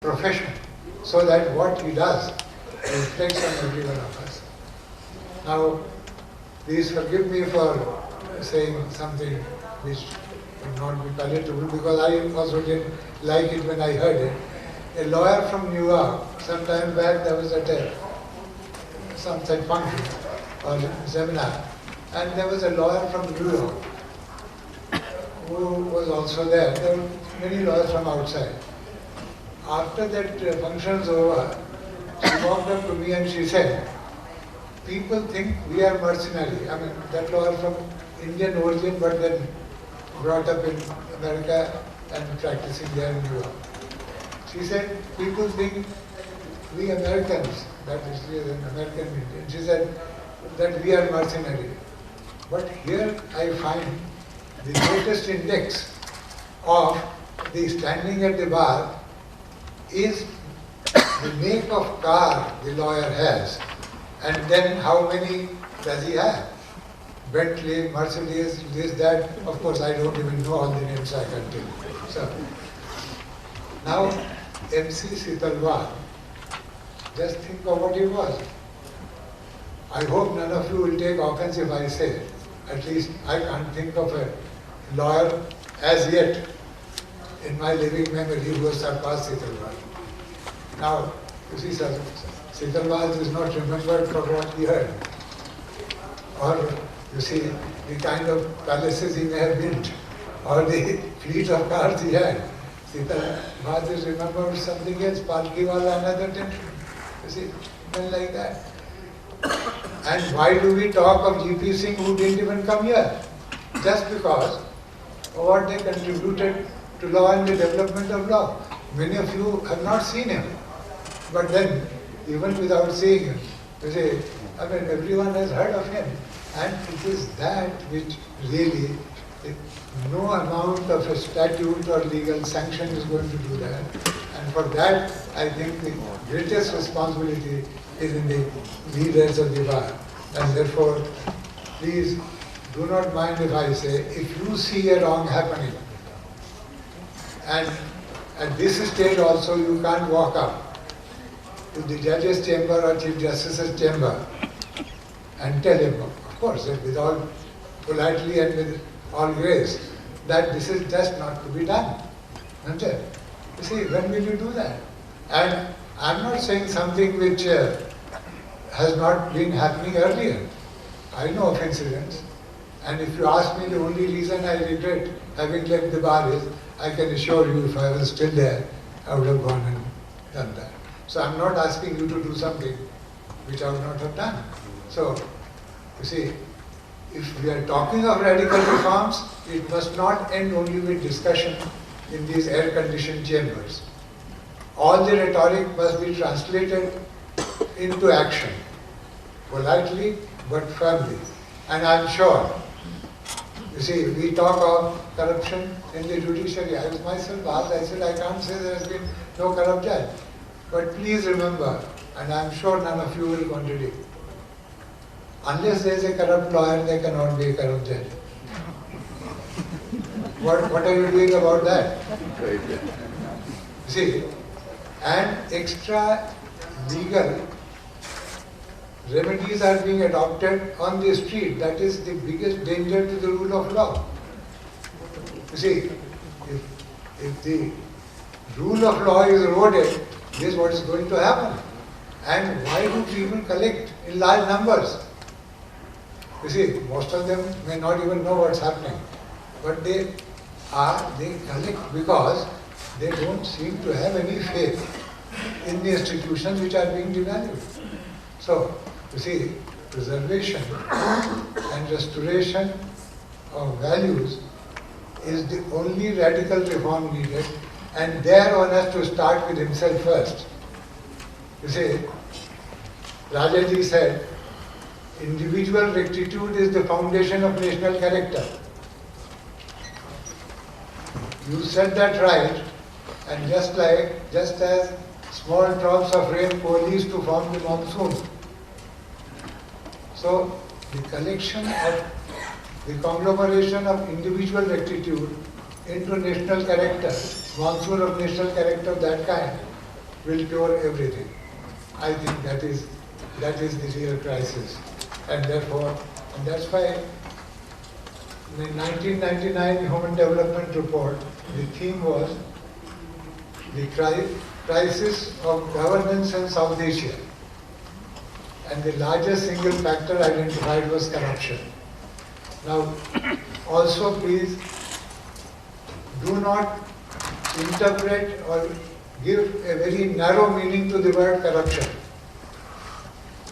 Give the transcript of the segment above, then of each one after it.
profession, so that what he does reflects on every one of us. Now, please forgive me for saying something which would not be palatable, because I also didn't like it when I heard it. A lawyer from New York, some time back, there was at some such function or seminar, and there was a lawyer from New York who was also there. There were many lawyers from outside. After that function was over, she walked up to me and she said, "People think we are mercenary." I mean, that lawyer from Indian origin, but then brought up in America and practicing there in New York. She said, "People think we Americans," that is, she is an American Indian, she said that we are mercenary. But here I find the latest index of the standing at the bar is the make of car the lawyer has, and then how many does he have? Bentley, Mercedes, this, that. Of course, I don't even know all the names I can tell. So, now, MC Sitalwal, just think of what he was. I hope none of you will take offense if I say, at least I can't think of a lawyer as yet in my living memory who has surpassed Sitalwal. Now, you see, Sitalwal is not remembered for what he heard. Or, you see, the kind of palaces he may have built, or the fleet of cars he had. Sitalwal is remembered something else, Palkiwala, another tension. You see, then like that. And why do we talk of G.P. Singh who didn't even come here? Just because of what they contributed to law and the development of law. Many of you have not seen him. But then, even without seeing him, you say, I mean, everyone has heard of him. And it is that which really, no amount of a statute or legal sanction is going to do that. And for that, I think the greatest responsibility is in the leaders of the bar. And therefore, please do not mind if I say, if you see a wrong happening, and at this stage also you can't walk up to the judge's chamber or chief justice's chamber and tell him, of course, with all politely and with all grace, that this is just not to be done. Isn't it? You see, when will you do that? And I'm not saying something which has not been happening earlier. I know of incidents. And if you ask me, the only reason I regret having left the bar is, I can assure you, if I was still there, I would have gone and done that. So I'm not asking you to do something which I would not have done. So, you see, if we are talking of radical reforms, it must not end only with discussion in these air-conditioned chambers. All the rhetoric must be translated into action, politely but firmly. And I'm sure, you see, we talk of corruption in the judiciary. I was myself asked, I said, I can't say there has been no corrupt judge. But please remember, and I'm sure none of you will contradict, unless there is a corrupt lawyer, there cannot be a corrupt judge. What are you doing about that? See, and extra legal remedies are being adopted on the street. That is the biggest danger to the rule of law. You see, if the rule of law is eroded, this is what is going to happen. And why do people collect in large numbers? You see, most of them may not even know what's happening. But they collect because they don't seem to have any faith in the institutions which are being devalued. So, you see, preservation and restoration of values is the only radical reform needed, and there one has to start with himself first. You see, Rajaji said, individual rectitude is the foundation of national character. You said that right, and just as small drops of rain coalesce to form the monsoon, so the collection of the conglomeration of individual rectitude into national character, monsoon of national character of that kind, will cure everything. I think that is the real crisis. And therefore, and that's why in the 1999 Human Development Report, the theme was the crisis of governance in South Asia. And the largest single factor identified was corruption. Now, also please do not interpret or give a very narrow meaning to the word corruption.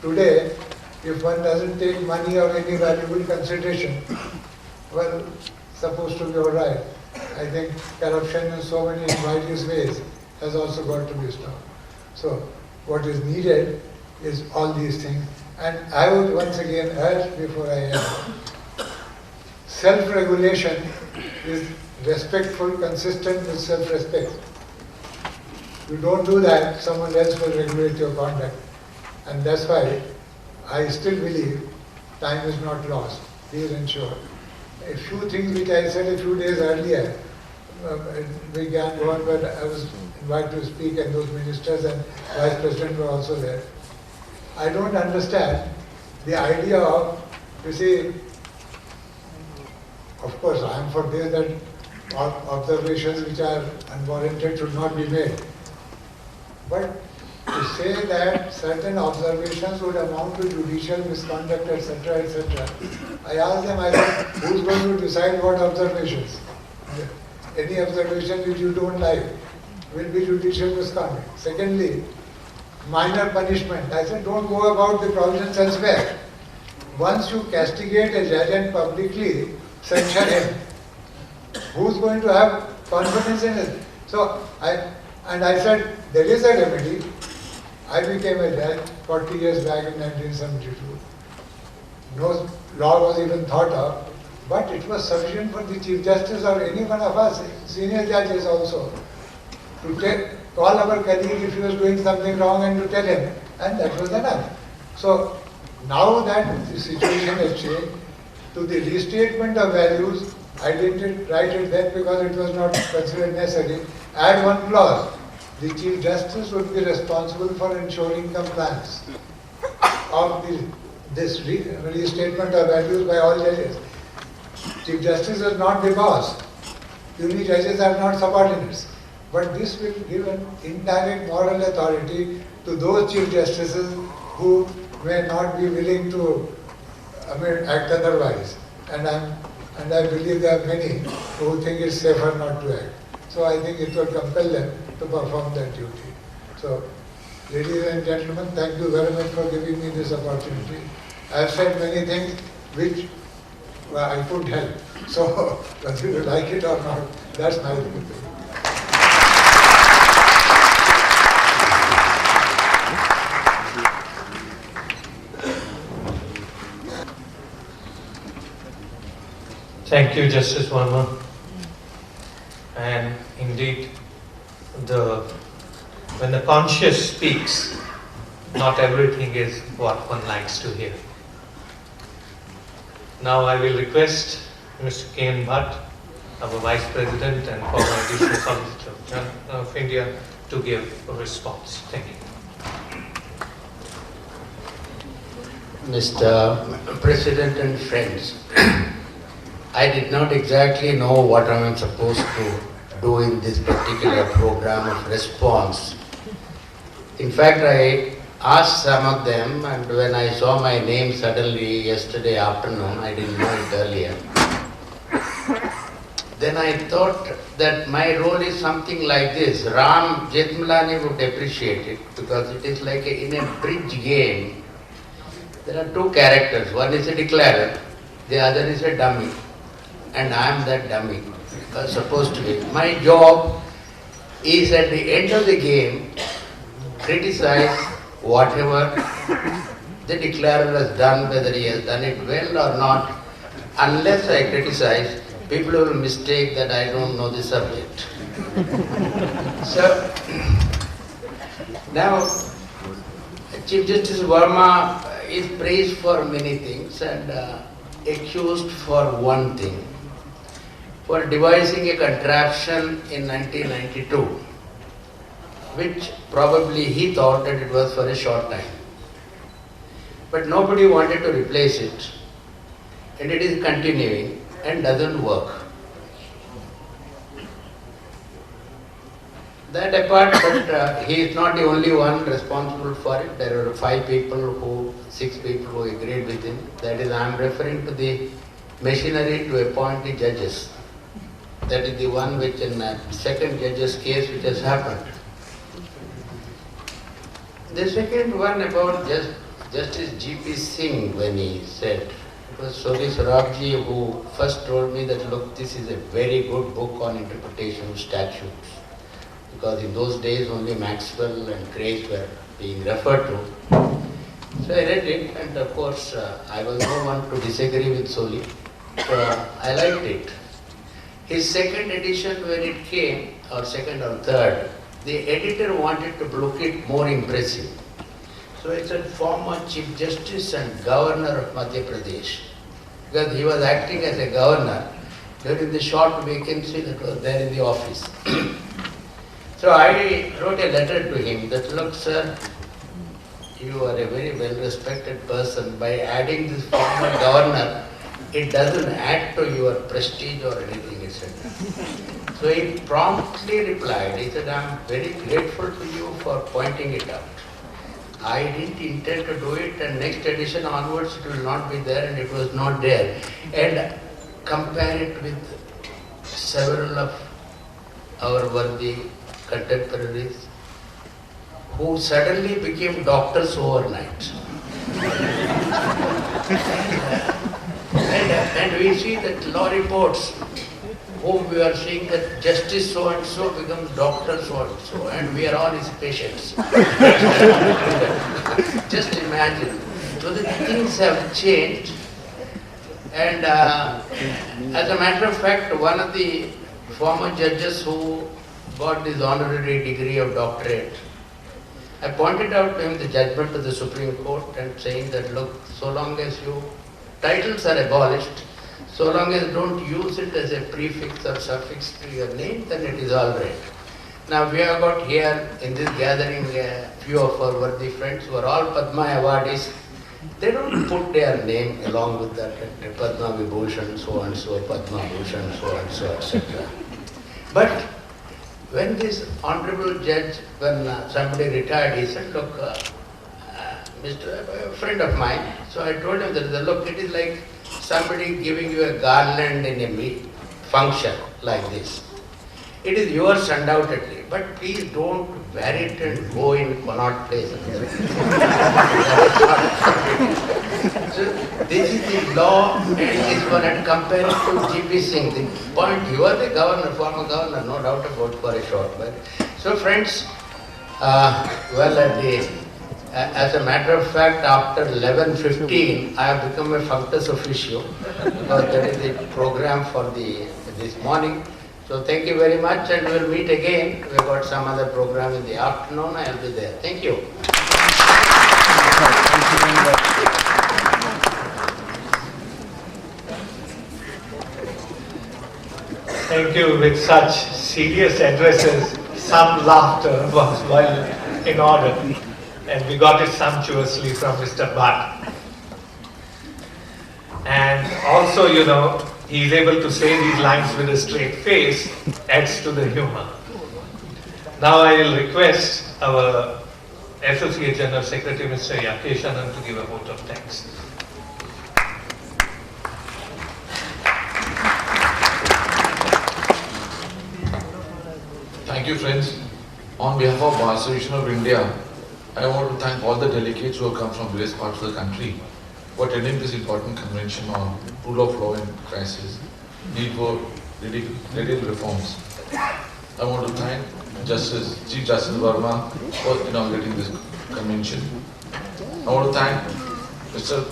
Today, if one doesn't take money or any valuable consideration, well, supposed to be all right. I think corruption in so many various ways has also got to be stopped. So, what is needed is all these things. And I would once again urge before I end, self-regulation is respectful, consistent with self-respect. You don't do that, someone else will regulate your conduct. And that's why I still believe time is not lost. Please ensure. A few things which I said a few days earlier, we can go on, but I was invited to speak and those ministers and vice president were also there. I don't understand the idea of, you see, of course I am for this that observations which are unwarranted should not be made. But to say that certain observations would amount to judicial misconduct, etc., etc. I asked them, I said, who's going to decide what observations? Any observation which you don't like will be judicial misconduct. Secondly, minor punishment. I said, don't go about the provisions elsewhere. Once you castigate a judge and publicly censure him, who's going to have confidence in it? So I said, there is a remedy. I became a judge 40 years back in 1972. No law was even thought of, but it was sufficient for the Chief Justice or any one of us, senior judges also, to call our colleague if he was doing something wrong and to tell him, and that was enough. So now that the situation has changed, to the restatement of values, I didn't write it then because it was not considered necessary. Add one clause. The Chief Justice would be responsible for ensuring compliance of this restatement of values by all judges. Chief Justice is not the boss. Uni judges are not subordinates. But this will give an indirect moral authority to those Chief Justices who may not be willing to act otherwise. And I believe there are many who think it's safer not to act. So I think it will compel them to perform that duty. So, ladies and gentlemen, thank you very much for giving me this opportunity. I have said many things which I could help. So, whether you like it or not, that's my opinion. Thank you, Justice Verma. And indeed, when the conscious speaks, not everything is what one likes to hear. Now I will request Mr. K. Bhat, our Vice President and former Additional Solicitor General of India, to give a response. Thank you. Mr. President and friends, I did not exactly know what I am supposed to do in this particular program of response. In fact, I asked some of them, and when I saw my name suddenly yesterday afternoon, I didn't know it earlier. Then I thought that my role is something like this. Jethamalani would appreciate it because it is like in a bridge game. There are two characters. One is a declarer, the other is a dummy. And I am that dummy, supposed to be. My job is at the end of the game, criticize whatever the declarer has done, whether he has done it well or not. Unless I criticize, people will mistake that I don't know the subject. So, now, Chief Justice Verma is praised for many things and accused for one thing, for devising a contraption in 1992, which probably he thought that it was for a short time. But nobody wanted to replace it, and it is continuing and doesn't work. That apart, but he is not the only one responsible for it. There are 6 people who agreed with him. That is, I am referring to the machinery to appoint the judges. That is the one which in second judge's case which has happened. The second one about Justice G.P. Singh, when he said, it was Sorabjee who first told me that, look, this is a very good book on interpretation of statutes. Because in those days only Maxwell and Craig were being referred to. So I read it, and of course I was no one to disagree with Soli. So I liked it. His second edition, when it came, or second or third, the editor wanted to look it more impressive. So it said former Chief Justice and Governor of Madhya Pradesh, because he was acting as a governor during the short vacancy that was there in the office. So I wrote a letter to him that, look sir, you are a very well-respected person. By adding this former governor, it doesn't add to your prestige or anything, etc. So he promptly replied, he said, I am very grateful to you for pointing it out. I didn't intend to do it, and next edition onwards it will not be there, and it was not there. And compare it with several of our worthy contemporaries who suddenly became doctors overnight. and we see that law reports whom we are seeing that justice so and so becomes doctor so and so, and we are all his patients. Just imagine. So the things have changed, and as a matter of fact, one of the former judges who got this honorary degree of doctorate, I pointed out to him the judgment of the Supreme Court and saying that, look, so long as titles are abolished, so long as you don't use it as a prefix or suffix to your name, then it is all right. Now we have got here in this gathering a few of our worthy friends who are all Padma awardees. They don't put their name along with that, Padma Vibhushan, so and so, Padma Bhushan, so and so, etc. But when this honorable judge, when somebody retired, he said, look, a friend of mine, so I told him that, look, it is like somebody giving you a garland in a function like this. It is yours undoubtedly, but please don't wear it and go in Connaught Place. So this is the law, and this one, and compare it to G.P. Singh. The point, you are the governor, former governor, no doubt about for a short while. So friends, as a matter of fact, after 11:15, I have become a functus officio, because that is the program for this morning. So thank you very much, and we will meet again. We have got some other program in the afternoon. I will be there. Thank you. Thank you. With such serious addresses, some laughter was well in order, and we got it sumptuously from Mr. Bhat. And also, he is able to say these lines with a straight face, adds to the humor. Now I will request our Associate General Secretary, Mr. Yakesh Anand, to give a vote of thanks. Thank you, friends. On behalf of Bar Association of India, I want to thank all the delegates who have come from various parts of the country for attending this important convention on rule of law in crisis, need for radical reforms. I want to thank Chief Justice Verma for inaugurating this convention. I want to thank Mr.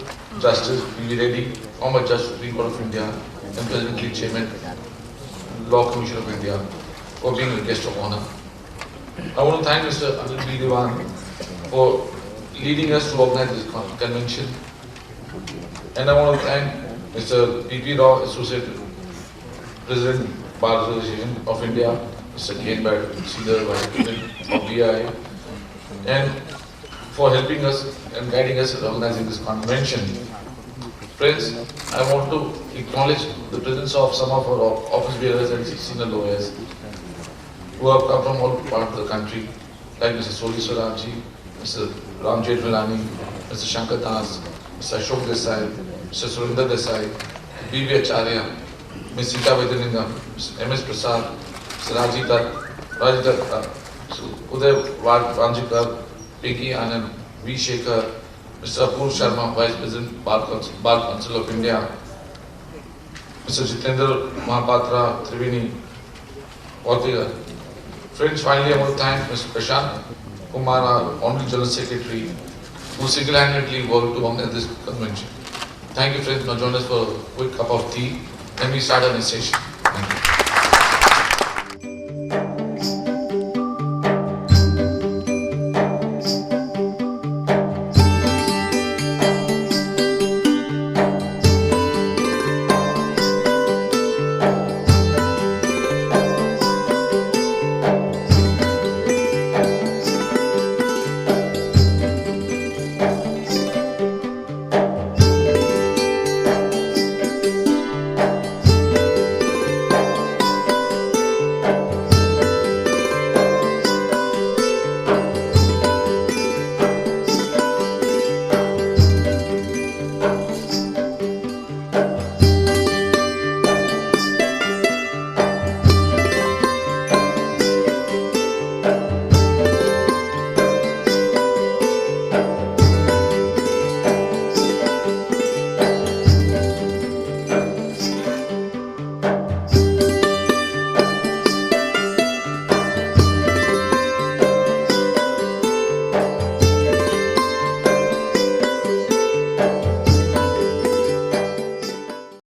Justice Reddy, former Judge Supreme Court of India and presently Chairman Law Commission of India, for being a guest of honor. I want to thank Mr. Anil B. Divan for leading us to organize this convention. And I want to thank Mr. P.P. Rao, Associate President, Bar Association of India, Mr. Gainbad, Senior Vice President of BI, and for helping us and guiding us in organizing this convention. Friends, I want to acknowledge the presence of some of our office bearers and senior lawyers who have come from all parts of the country, like Mr. Soli J, Mr. Jethamalani, Mr. Shankar Das, Mr. Ashok Desai, Mr. Surendra Desai, B.V. Acharya, Ms. Sita Vedalingam, Mr. M.S. Prasad, Mr. Rajita, Mr. Uday Vanjikar, Yakesh Anand, V. Shekhar, Mr. Apur Sharma, Vice President, Bar Council of India, Mr. Jitendra Mahapatra, Triveni, Ortega. Friends, finally I want to thank Mr. Prashant Kumar, our Honorable General Secretary, who single-handedly worked to organize this convention. Thank you friends, now join us for a quick cup of tea, then we start our next session.